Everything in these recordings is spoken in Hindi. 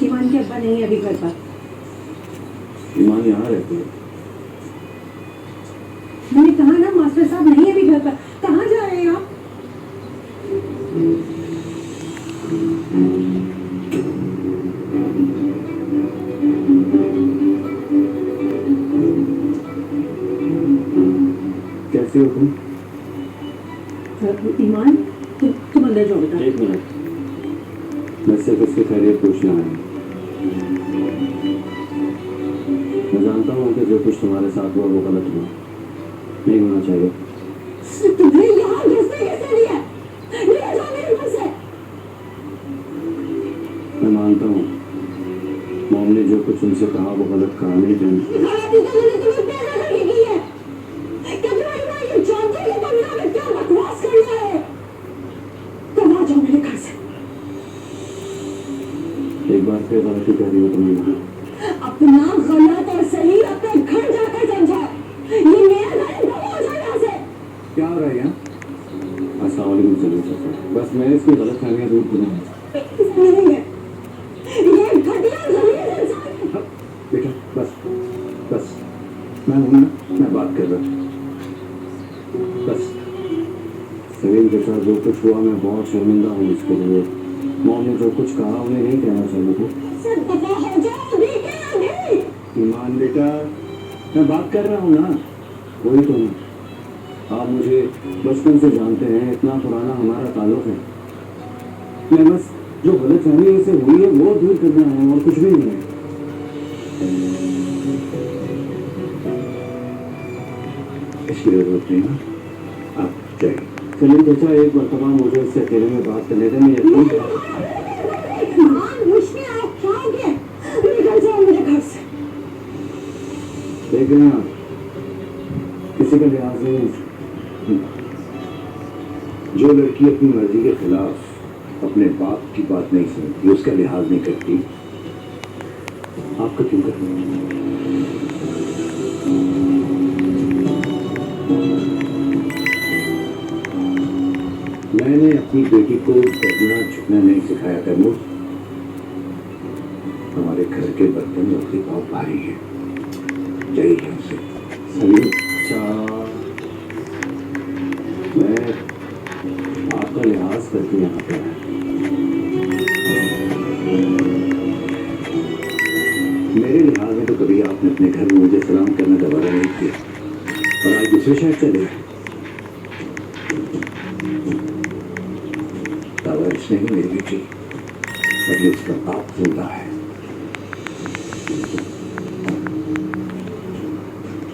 ईमान के अब्बा नहीं है अभी घर पर। ईमान यहाँ रहती है। मैंने कहा ना मास्टर साहब नहीं है अभी घर पर। कहाँ जा रहे हैं आप? कैसे हो तुम? ईमान तुम अंदर जाओ बेटा। एक मिनट, मैं सिर्फ इसकी खैरियत पूछना है। मैं जानता हूँ कि जो कुछ तुम्हारे साथ हुआ वो गलत हुआ, नहीं होना चाहिए। तुम्हें यहाँ घुसने कैसे दिया? निकल जाओ मेरे घर से। मैं मानता हूँ मॉम ने जो कुछ उनसे कहा वो गलत कहा, नहीं जान। गलती तो मैंने तुम्हें पैदा करके की है। क्या तुम्हारी माँ ये जानती है कि दुनिया में क्या बकवास करना है? तुम आ जाओ मेरे घर से। एक बार फिर गलती कर रही हो तुमने। अपना गलत और सही अपने घर जाकर समझा। ये मेरा घर है, दफा हो जाओ यहाँ से। क्या हो रहा है यहाँ? अस्सलाम वालेकुम। चलो चलो, बस मैं इसकी गलत फहमियाँ दूर करूँगा। नहीं है, ये घटिया ज़मीन इंसान है। बेटा बस बस, मैं हूँ ना, मैं बात कर रहा हूँ। बस सलीम के साथ जो कुछ हुआ मैं बहुत शर्मिंदा हूँ इसके लिए। मॉम ने जो कुछ कहा उन्हें नहीं कहना चाहिए था। सर दफा हो जाओ अभी के अभी। ईमान बेटा, मैं बात कर रहा हूँ ना, वही तो हूँ। आप मुझे बचपन से जानते हैं, इतना पुराना हमारा ताल्लुक है। मैं बस जो गलतफहमी से हुई है वो दूर करना है और कुछ भी नहीं है। इसकी जरूरत नहीं है, आप जाइए। चलिए चाचा, एक मरतबा मुझे इससे अकेले में बात करने दें। मैं यकीन देख रहे हैं आप, किसी का लिहाज नहीं है। जो लड़की अपनी मर्जी के खिलाफ अपने बाप की बात नहीं सुनती, उसका लिहाज नहीं करती, आपका क्यों करती? मैंने अपनी बेटी को डरना झुकना नहीं सिखाया तैमूर। हमारे घर के बर्तन रखते बहुत भारी है, जाइए यहाँ से। सलीम मैं आपका लिहाज करके यहाँ पे आया। मेरे लिहाज में तो कभी आपने अपने घर में मुझे सलाम करना दोबारा नहीं किया, और आज दूसरे शहर चले गए। तावारिश नहीं मेरी बेटी, अभी उसका बाप जिंदा है।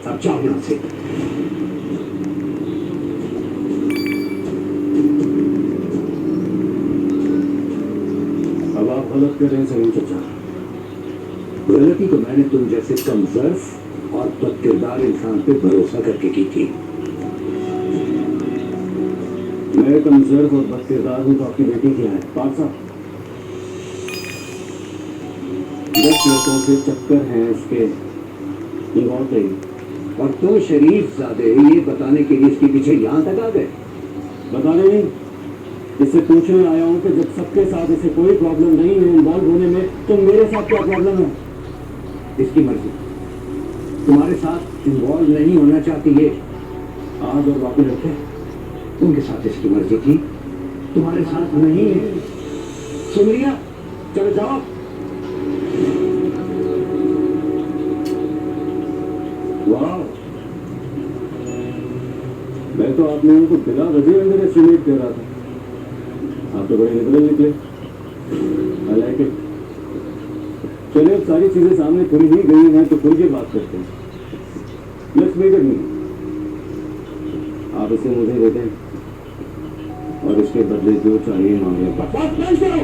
अब जाओ यहाँ से। अब आप गलत कर रहे हैं सलीम चाचा। गलती तो मैंने तुम जैसे कमजोर और बदकिरदार इंसान पे भरोसा करके की थी। मैं कमजोर और बदकिरदार हूं तो आपकी बेटी क्या है? 5 साल 10 लड़कों से चक्कर हैं इसके, ये बहुत है। और तुम शरीफ ज़्यादे ये बताने के लिए इसके पीछे यहाँ तक आ गए? बताने नहीं, इससे पूछने आया हूँ कि जब सबके साथ इसे कोई प्रॉब्लम नहीं है इन्वॉल्व होने में, तो मेरे साथ क्या प्रॉब्लम है? इसकी मर्जी, तुम्हारे साथ इन्वॉल्व नहीं होना चाहती है। आज और बाकी लड़के, उनके साथ इसकी मर्जी थी, तुम्हारे साथ नहीं है। सुन लिया? चलो जाओ। वाह, मैं तो आप लोगों को बिना वजह अंदर एस्टिमेट दे रहा था। आप तो बड़े लिबरल निकले। I like it. चलिए, अब सारी चीजें सामने खुल ही गई हैं तो खुल के बात करते हैं। लेट्स मेक इट मी। आप इसे मुझे दे दें और इसके बदले जो चाहिए मांगे। बकवास बंद करो,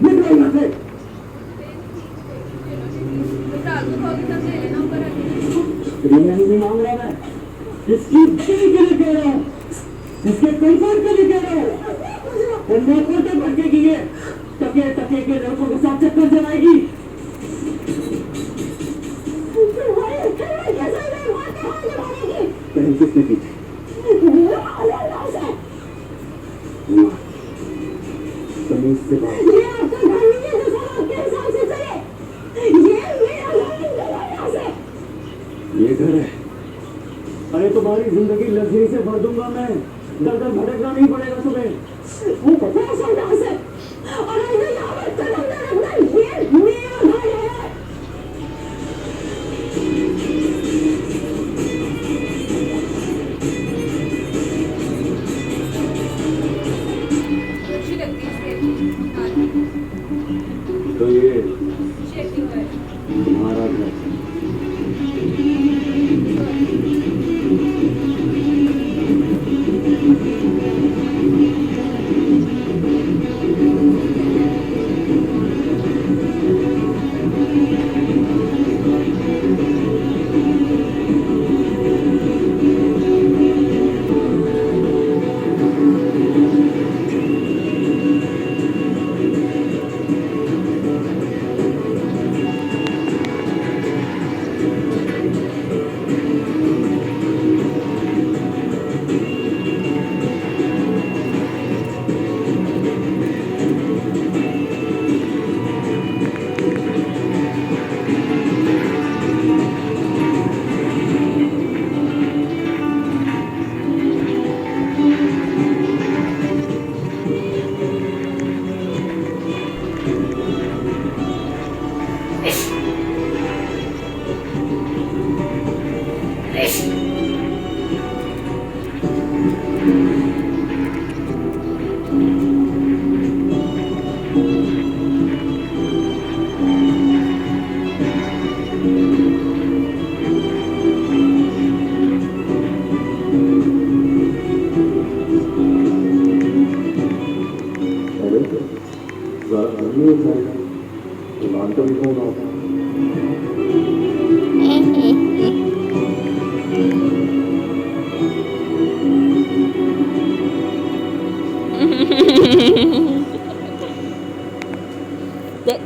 निकलो यहाँ से। नहीं मांग रहा मैं, इसकी बीवी के लिए कह रहा हूँ, इसके कंफर्ट के लिए कह रहा हूँ। और मैं कोटे भटके की है, टके टके के लड़कों के साथ चक्कर चलाएगी। पहले किसने की थी? तमीज से बात। ये घर है। अरे तुम्हारी जिंदगी लग्जरी से भर दूंगा मैं। दर दर भटकना नहीं पड़ेगा तुम्हें। वो पता है सौदा से और इन्हें यहाँ पर कदम न रखना, ये मेरा घर है। अच्छी लगती है इसके तो ये शेपिंग है। तुम्हारा घर।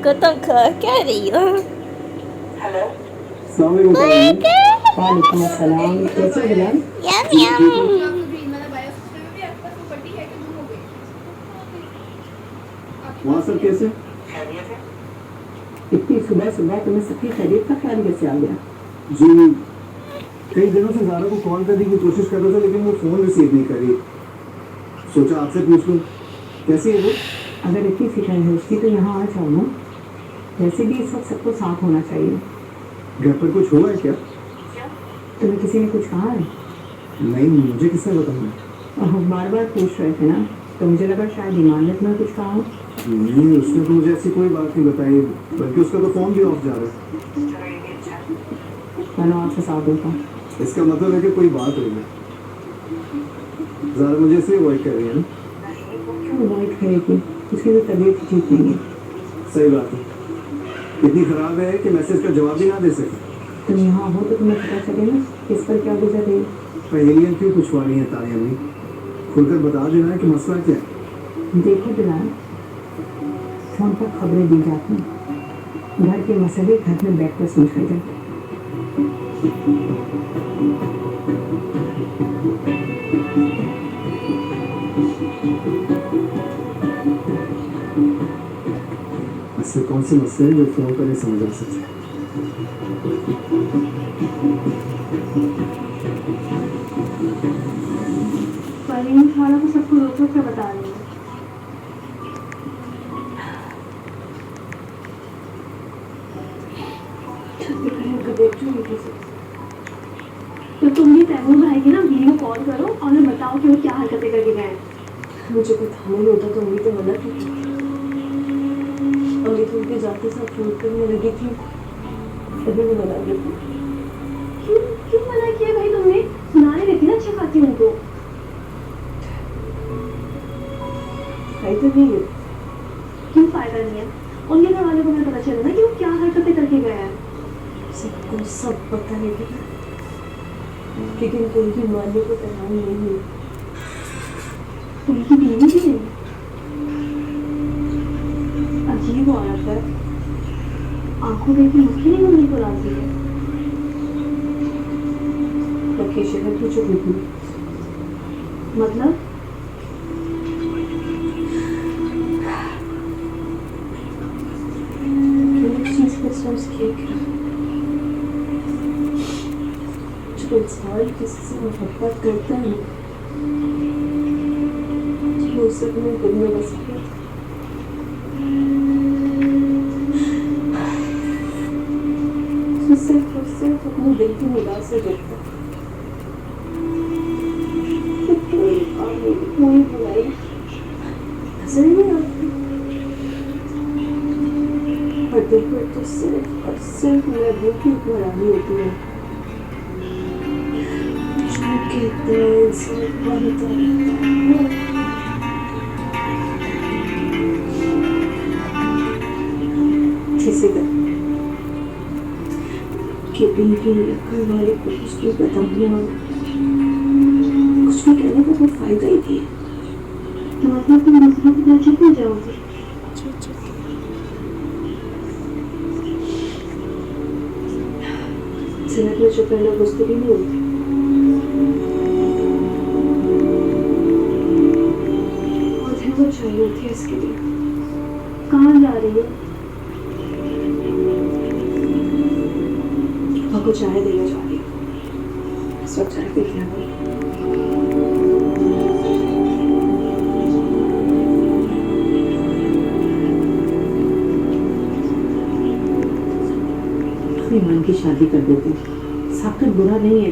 Cô tôi khởi cái gì đó. वालेकुम अस्सलाम, कैसे बिलाल? Yum yum. ग्रीन वाला बायोसिस्टम में भी आपके पास वो पट्टी है कि गुम हो गई? वहाँ सब कैसे? इतनी सुबह सुबह तुम्हें सबकी खैरियत का ख्याल कैसे आ गया? जी कई दिनों से ज़ारा को कॉल करने की कोशिश कर रहा था लेकिन वो फ़ोन रिसीव नहीं कर रही। सोचा आपसे पूछ लूँ कैसी है वो? अगर इतनी फिक्र है उसकी तो यहाँ आ जाओ ना। वैसे भी इस वक्त सबको साथ होना चाहिए। घर पर कुछ हुआ है क्या? तुम्हें किसी ने कुछ कहा है? नहीं, मुझे किसने बताया? बार बार पूछ रहे थे ना, तो मुझे लगा शायद ईमान ने तुम्हें कुछ कहा हो। नहीं, उसने तो मुझे ऐसी कोई बात नहीं बताई, बल्कि उसका तो फ़ोन भी ऑफ जा रहा है। मैंने आपके साथ होता। इसका मतलब है कि कोई बात हुई है। ज़ारा मुझे इसलिए अवॉइड कर रही है ना? क्यों अवॉइड करेगी? उसकी तो तबीयत ठीक नहीं है। सही बात है। इतनी ख़राब है कि मैसेज का जवाब भी ना दे सके। तुम यहाँ हो तो तुम्हें पता चले ना किस पर क्या गुजर रही है। पहेलियाँ क्यों पूछवा रही हैं तारिया में? खुलकर बता देना है कि मसला क्या है। देखो बिलाल, फोन पर खबरें दी जाती हैं, घर के मसले घर में बैठ कर सुलझाए जाते हैं। ऐसे कौन से मसले हैं जो फ़ोन पर नहीं समझ आ सकते? फरीन खाना को सबको रोक रोक कर बता रही है। तो तुम भी तैमूर भाई की ना वीडियो कॉल करो और उन्हें बताओ कि वो क्या हरकतें करके गए। मुझे कोई थाने में होता तो उम्मीद तो मना की थी। अम्मी तो उनके जाते साथ फोन करने लगी थी, तभी मैं मना गई थी। क्यों क्यों मना किया भाई तुमने? सुनाने देती ना अच्छा खाती उनको। फायदा नहीं है। क्यों फायदा नहीं है? उनके घर वाले को मैं पता चला ना कि वो क्या हरकतें करके गया है। सबको सब पता है लेकिन कोई भी मानने को तैयार नहीं है। उनकी बीवी भी नहीं। अजीब औरत है, आंखों में भी मुखी नहीं होने को राजी है। पक्के शहर की जो बीवी मतलब चीज पर सोच किया इंसान किसी से मोहब्बत करता है वो उसे अपने दिल में बसा लेता है। वो सिर्फ और सिर्फ अपने दिल की निगाह से देखता है। कोई आगे कोई बुराई नजर नहीं आती और दिल पर तो सिर्फ और सिर्फ महबूब की गुलामी होती है जो कहते हैं इंसान बनता रहता है। किसी तरह कि बीवी या घर वाले को कुछ भी बताना कुछ भी कहने का कोई फायदा ही नहीं है। तो मतलब तुम मसला के पीछे क्यों जाओगे? सिर्फ में चुप रहना गुस्तगी नहीं होती। और वो चाहिए होती है इसके लिए। कहाँ जा रही हो? पापा को चाय देने जा रही हूँ। इस वक्त चाय पी के आऊँ। ईमान की शादी कर देते साकर बुरा नहीं है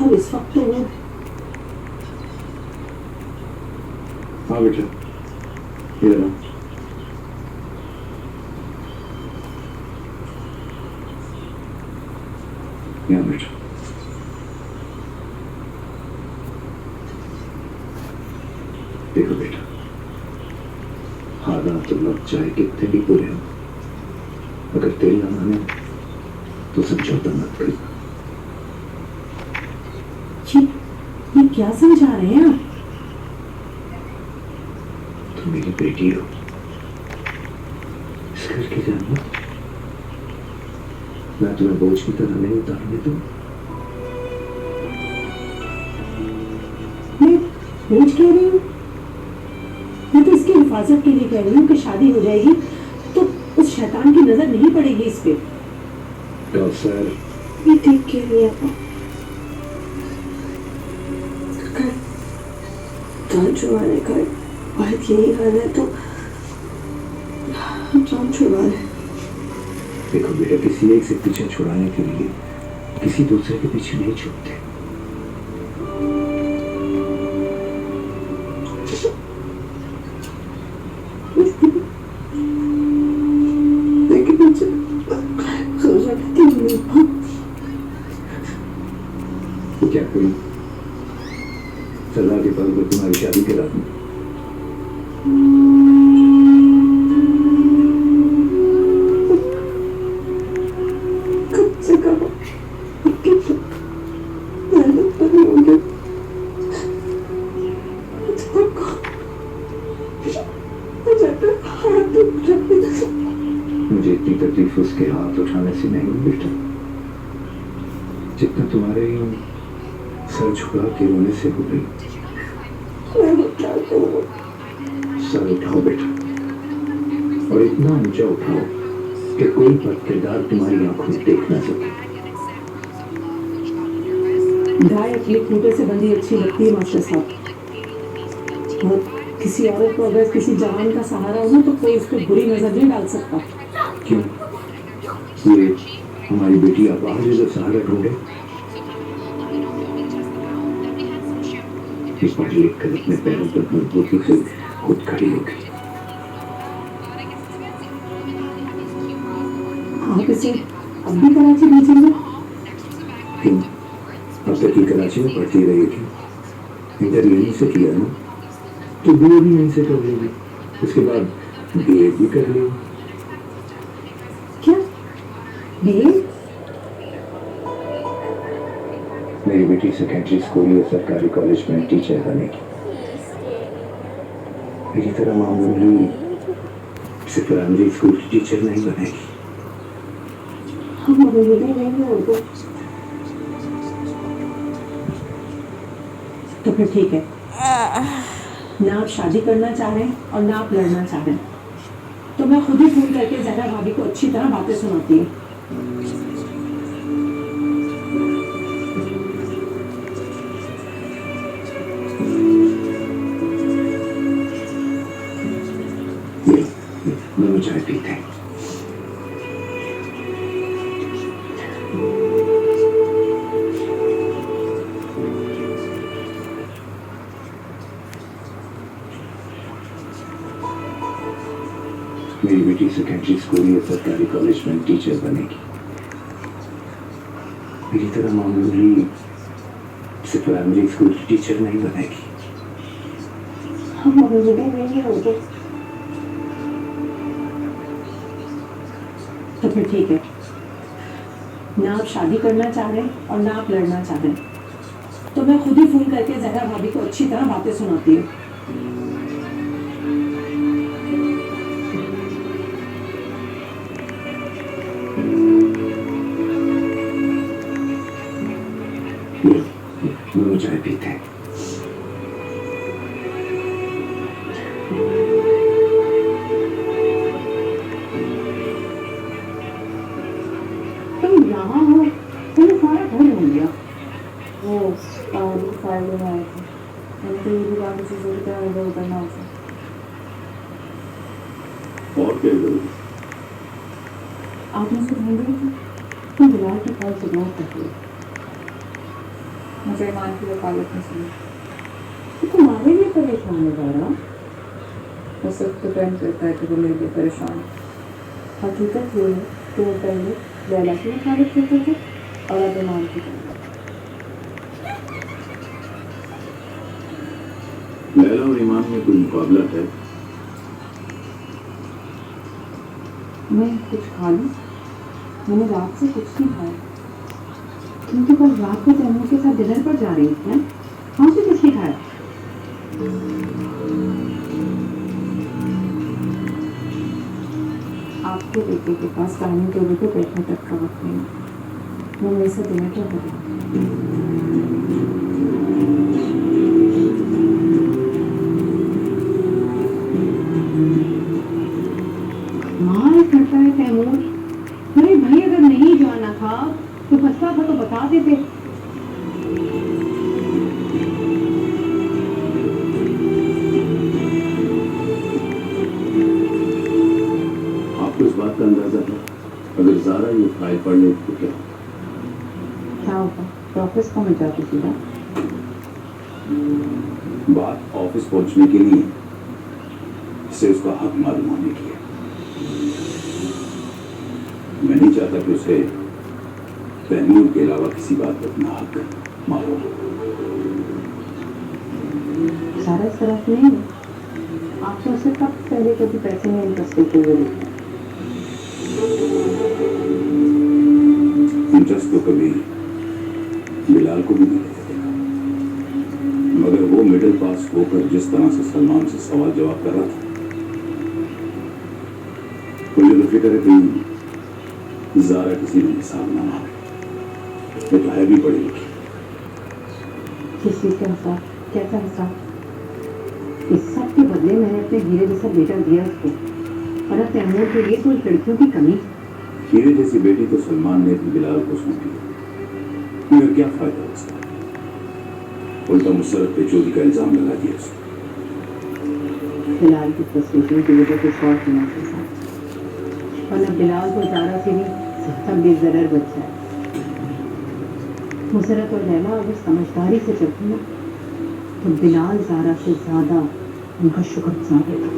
और इस वक्त तो वो हाँ बेटा इधर आओ। यहाँ बेटा देखो बेटा हालात तो लग जाए कितने भी बुरे हो अगर तेरी ना माने तो समझौता मत करना। ये क्या समझा रहे हैं आप? तुम मेरी बेटी हो इस घर की जान मैं तुम्हें बोझ की तरह नहीं उतारने दूं। मैं बोझ कह रही हूँ? मैं तो इसकी हिफाजत के लिए कह रही हूँ कि शादी हो जाएगी तो उस शैतान की नजर नहीं पड़ेगी इस पे। कौसर ये ठीक कह रही है पापा। अगर जान छुड़वाने का बात यही हाल है तो जान छुड़वा ले। देखो बेटा किसी एक से पीछे छुड़ाने के लिए किसी दूसरे के पीछे नहीं छूटते। लेकिन मुझे जरूरत ही नहीं है। तो क्या करूं सजा के पल पर तुम्हारी शादी करा दूं। कब से कब आपकी मेहनत पर होंगे मुझे इतनी तकलीफ उसके हाथ उठाने से नहीं हुई बेटा जितना तुम्हारे यूं सर झुका के रोने से हो गई। मैं क्या करूँ? सर उठाओ बेटा और इतना ऊंचा उठाओ कि कोई बद किरदार तुम्हारी आंखों में देख ना सके। गाय अपने खूंटे से बंधी अच्छी लगती है मास्टर साहब। और किसी औरत को अगर किसी जवान का सहारा हो ना तो कोई उसको बुरी नजर नहीं डाल सकता। क्यों ये हमारी बेटी आवाज है जो सहारा ढूंढे। ये पढ़ लिख कर अपने पैरों पर मजबूती से खुद खड़ी हो गई। आप इसे अब भी कराची भेजेंगे? क्यों अब तक ही कराची में पढ़ती रही थी। इंटर यहीं से किया ना तो बीए भी यहीं से कर लेगी। उसके बाद बीए भी कर लेगी। क्या बीए? मेरी बेटी सेकेंडरी स्कूल या सरकारी कॉलेज में टीचर बनेगी। मेरी तरह मामूली सिर्फ प्राइमरी स्कूल की टीचर नहीं बनेगी। हम उम्मीदें नहीं है उनको। तो फिर ठीक है ना आप शादी करना चाह रहे हैं और ना आप लड़ना चाह रहे हैं तो मैं खुद ही फोन करके जहरा भाभी को अच्छी तरह बातें सुनाती हूँ। ये दोनों चाय पीते हैं। मेरी बेटी सेकेंडरी स्कूल या सरकारी कॉलेज में टीचर बनेगी। मेरी तरह मामूली सिर्फ प्राइमरी स्कूल की टीचर नहीं बनेगी। हम अभी भी नहीं होंगे। तो फिर ठीक है, ना आप शादी करना चाह रहे हैं और ना आप लड़ना चाह रहे हैं, तो मैं खुद ही फोन करके जहरा भाभी को अच्छी तरह बातें सुनाती हूँ। दोनों चाय पीते हैं। तुम यहाँ हो, तुम्हें सारा घर घूम गया। वो फाइल में आए थे, उनको ये भी बाकी चीज़ों की तरह इधर उधर ना हो जाए। और क्या करूँ? आप मुझसे कहेंगे तुम बिलाल की कॉल से इग्नोर करती हो। मुझे ईमान की वकालत नहीं सुनी। तो तुम्हारे लिए परेशान है जहरा। वो सिर्फ डिपेंड करता है कि वो मेरे लिए परेशान है। हकीकत ये है कि वो पहले लैला की वकालत करते थे और अब ईमान की करते हैं। लैला और ईमान में कोई मुकाबला है? मैं कुछ खा लूँ? मैंने रात से कुछ नहीं खाया। तुम तो कल रात को तैमूर के साथ डिनर पर जा रही थी ना? वहाँ से कुछ नहीं खाया? आपके बेटे के पास डाइनिंग टेबल पे बैठने तक का वक्त नहीं है। वो मेरे से डिनर क्या करें? मार करता है तैमूर। अरे भाई, अगर नहीं जाना था तो फंसता था तो बता देते। आपको इस बात का अंदाजा है? अगर ज़ारा ये फाइल पढ़ ले तो क्या होगा? क्या होगा? तो ऑफिस को मिल जाती सीधा। बात ऑफिस पहुंचने के लिए इससे उसका हक मालूम होने की है। मैं नहीं चाहता कि उसे तैमूर के अलावा किसी बात पर अपना हक मालूम हो। सारा इस तरह से नहीं है। आप तो उसे कब पहले कभी पैसे में इंटरेस्ट देते हुए देखते हैं। इंटरेस्ट तो कभी बिलाल को भी नहीं देते देखा, मगर वो मिडिल पास होकर जिस तरह से सलमान से सवाल जवाब कर रहा था, मुझे तो फिक्र है कि ज़ारा किसी ने हिसाब ना मांगे। ये तो है भी बड़ी लिखी। किस चीज़ का हिसाब? कैसा हिसाब? इस सब के बदले मैंने अपने हीरे जैसा बेटा दिया उसको, और अब तैमूर के लिए कोई लड़कियों की कमी। हीरे जैसी बेटी तो सलमान ने भी बिलाल को सौंपी, मगर क्या फायदा उसका? उल्टा मुशर्रफ पे चोरी का इल्जाम लगा दिया उसको। बिलाल की फ्रस्ट्रेशन की वजह कुछ और थी के साथ, वरना बिलाल को ज़ारा से भी ज्यादा बेज़रर बच्चा है। मुशर्रफ और लैला अगर समझदारी से चलती ना तो बिलाल ज़ारा से ज़्यादा उनका शुक्रगुजार होता।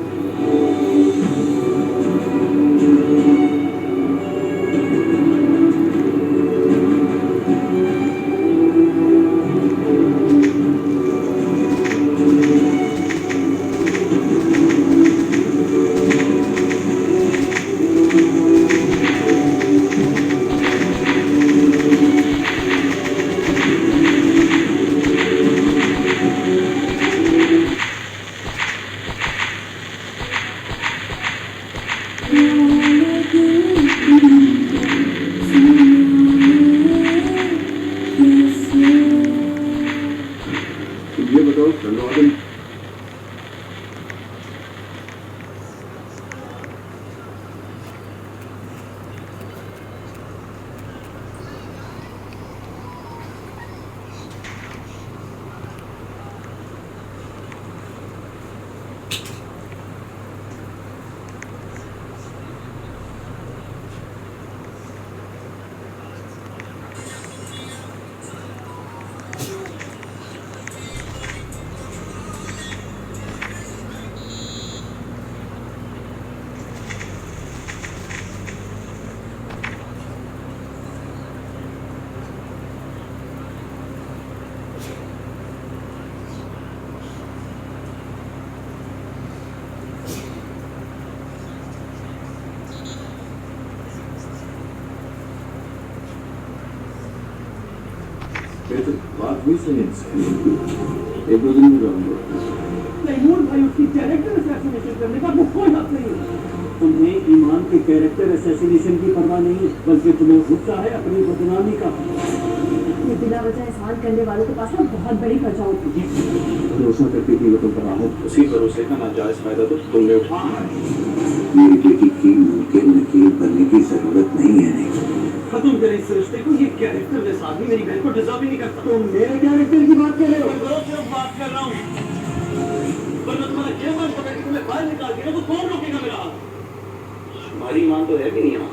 ये बताओ धन्यवाद। फिर तो बात हुई सही से। एक दो दिन में रहूंगा। तैमूर भाई उसकी कैरेक्टर असैसिनेशन करने का वो कोई हक नहीं है। तुम्हें ईमान के कैरेक्टर असैसिनेशन की परवाह नहीं है, बल्कि तुम्हें गुस्सा है अपनी बदनामी का। ये बिना वजह एहसान करने वालों के पास ना बहुत बड़ी वजह होती है। भरोसा करती थी वो तुम पर हो, उसी भरोसे का नाजायज फायदा तो तुमने उठाया है। मेरी बेटी की मुमकिन नकील बनने की जरूरत नहीं है। नहीं खत्म करें इस रिश्ते को। ये कैरेक्टर जैसा आदमी मेरी बहन को डिजर्व ही नहीं करता। तुम मेरे कैरेक्टर की बात कर रहे हो? मैं सिर्फ बात कर रहा हूँ। वरना तुम्हारा क्या मान पकड़ के तुम्हें बाहर निकाल दिया तो कौन रोकेगा मेरा हाथ? हमारी ईमान तो है भी नहीं यहाँ।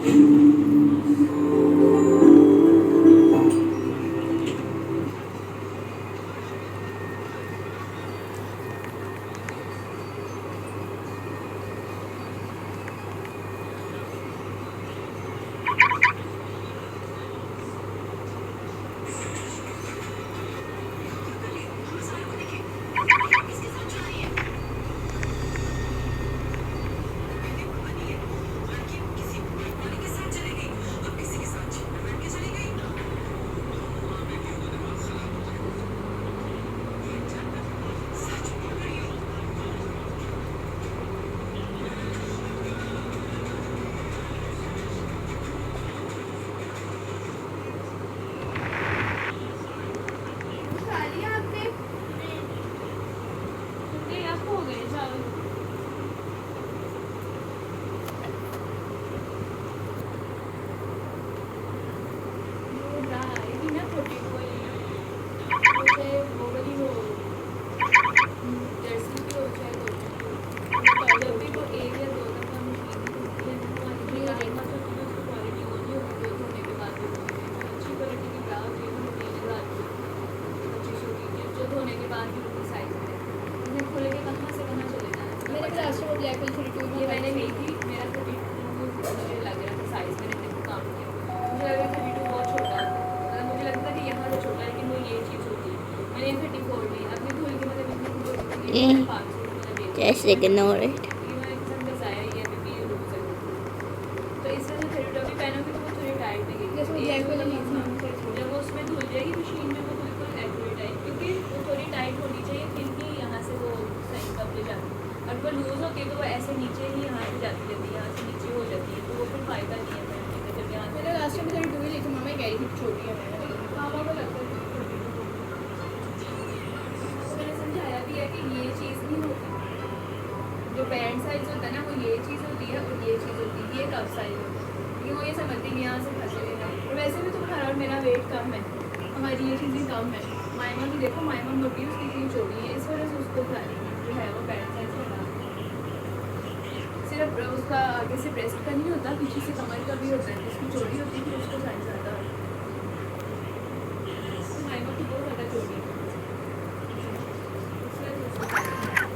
खा लिया आपने? नहीं, आप हो गए चावल। वो आएगी ना छोटी कोई, मुझे वो वाली हो जर्सी भी हो चाहे तो जब भी वो एक या दो दफा मशीन होती है ना क्वालिटी आएगा तो तुम्हें उसकी क्वालिटी होनी होगी दो धोने के बाद भी अच्छी क्वालिटी की ब्लाउज ये तो 30,000 2500 की है जो धोने के बाद भी उनकी साइज है उन्हें खोले के कहाँ से कहाँ चले जाना। मेरे क्लास में ब्लैक वाली 32 ये मैंने ली थी, मेरा 32 मुझे लग रहा था साइज मैंने देखो काम किया मुझे लगा 32 बहुत छोटा है, मतलब मुझे लगता था कि यहाँ से छोटा है लेकिन वो ये चीज़ होती है। मैंने 34 ली, अभी धुल के मतलब इतनी खुद Yeah. 500 Just ignore it. तो इस वजह से 32 भी पहनोगे तो वो थोड़ी टाइट लगेगी। जब वो उसमें धुल जाएगी मशीन में वो बिल्कुल एक्यूरेट है क्योंकि वो थोड़ी टाइट होनी चाहिए फिर भी यहाँ से वो सही कब ले जाती है और वो लूज़ होती है तो वो ऐसे नीचे ही यहाँ से जाती रहती है, यहाँ से नीचे हो जाती है तो वो फिर फ़ायदा नहीं है पहनने का। जब यहाँ मैंने लास्ट टाइम 32 ही ली थी, मामा कह रही थी छोटी है मैंने पापा को लगता है मैंने समझाया भी है कि ये चीज़ नहीं होती, जो पैंट साइज होता है ना वो ये चीज़ होती है और ये चीज़ होती है, ये कब साइज होता है क्योंकि वो ये समझती है यहाँ से फंसे लेना। और वैसे भी तुम्हारा और मेरा वेट कम है, हमारी ये चीज़ें कम है। मायमा भी देखो, मायमा मोटी है उसकी इतनी चौड़ी है, इस वजह से उसको खा रही है जो है वो पैंट साइज बना सिर्फ उसका आगे से ब्रेस्ट का नहीं होता पीछे से कमर का भी होता है, जिसकी चौड़ी होती है फिर उसको साइज ज़्यादा होता है। तो मायमा की बहुत ज़्यादा चौड़ी है इस वजह से उसको size ज़्यादा है।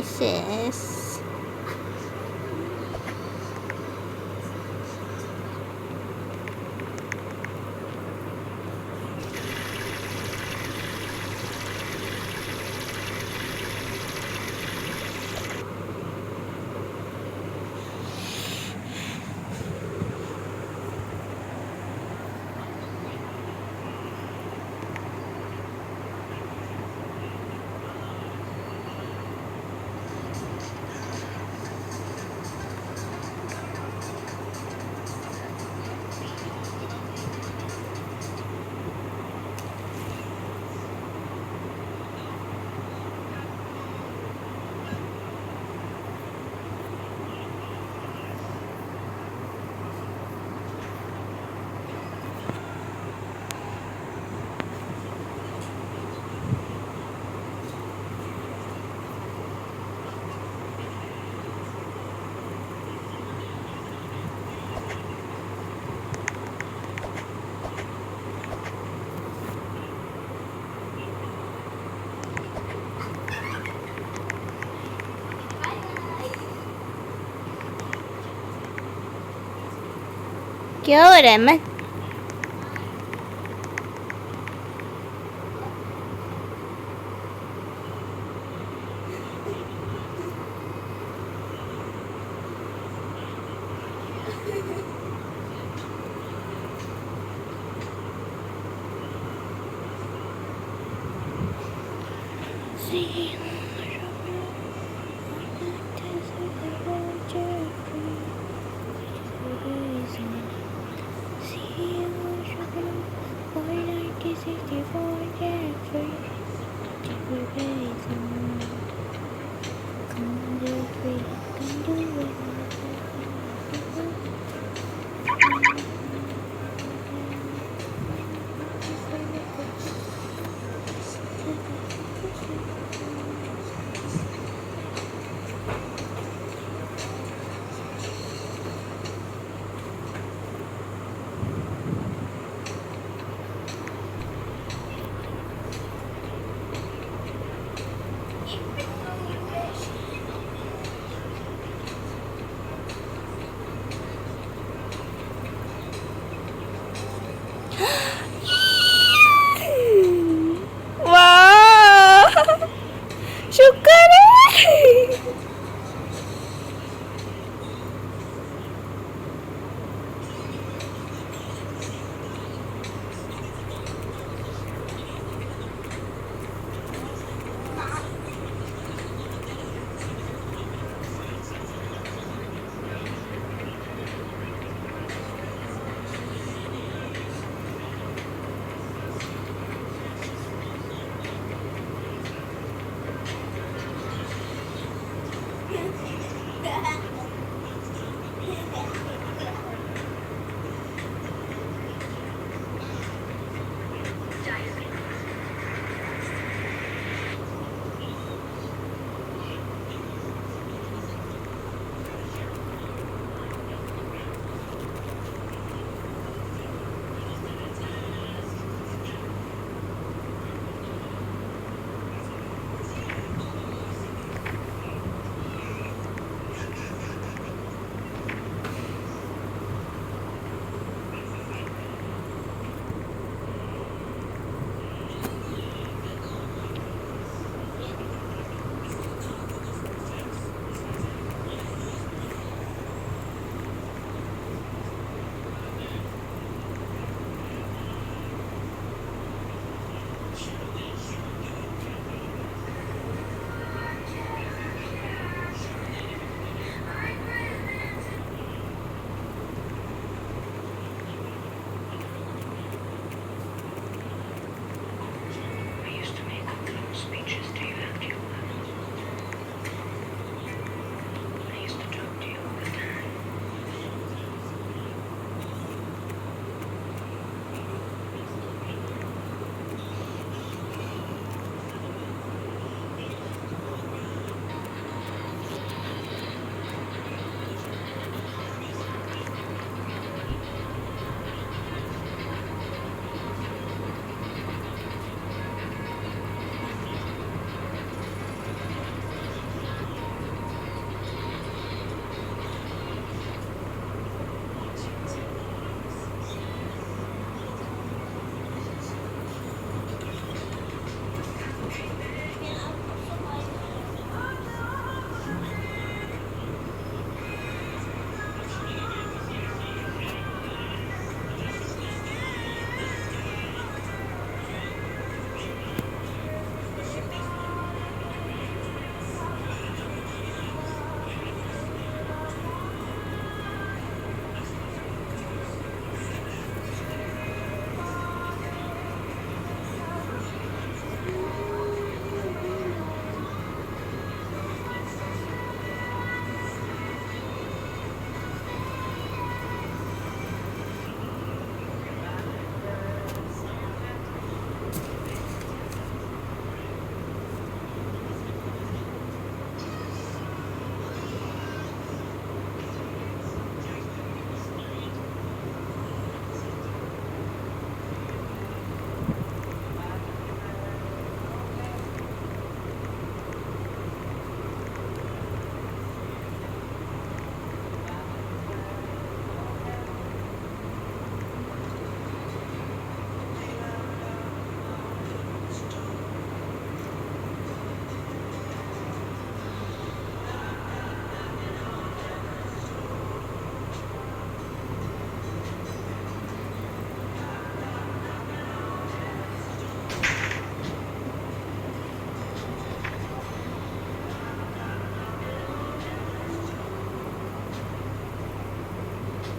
sis. क्या हो रहा है मैं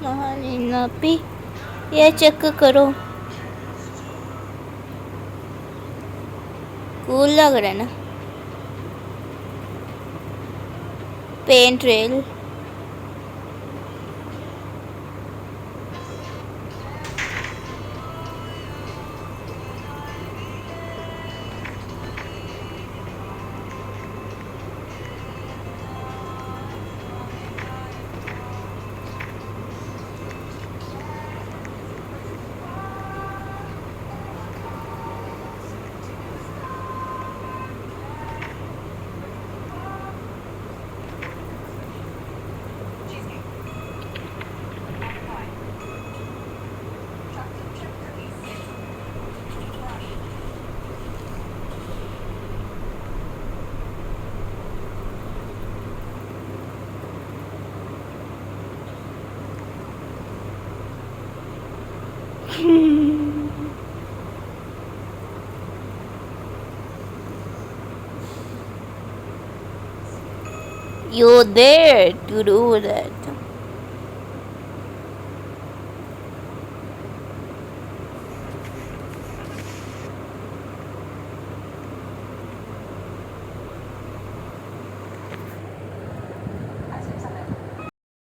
महालीना भी ये चेक करो, कूल लग रहा है ना। Pen trail you're there to do that.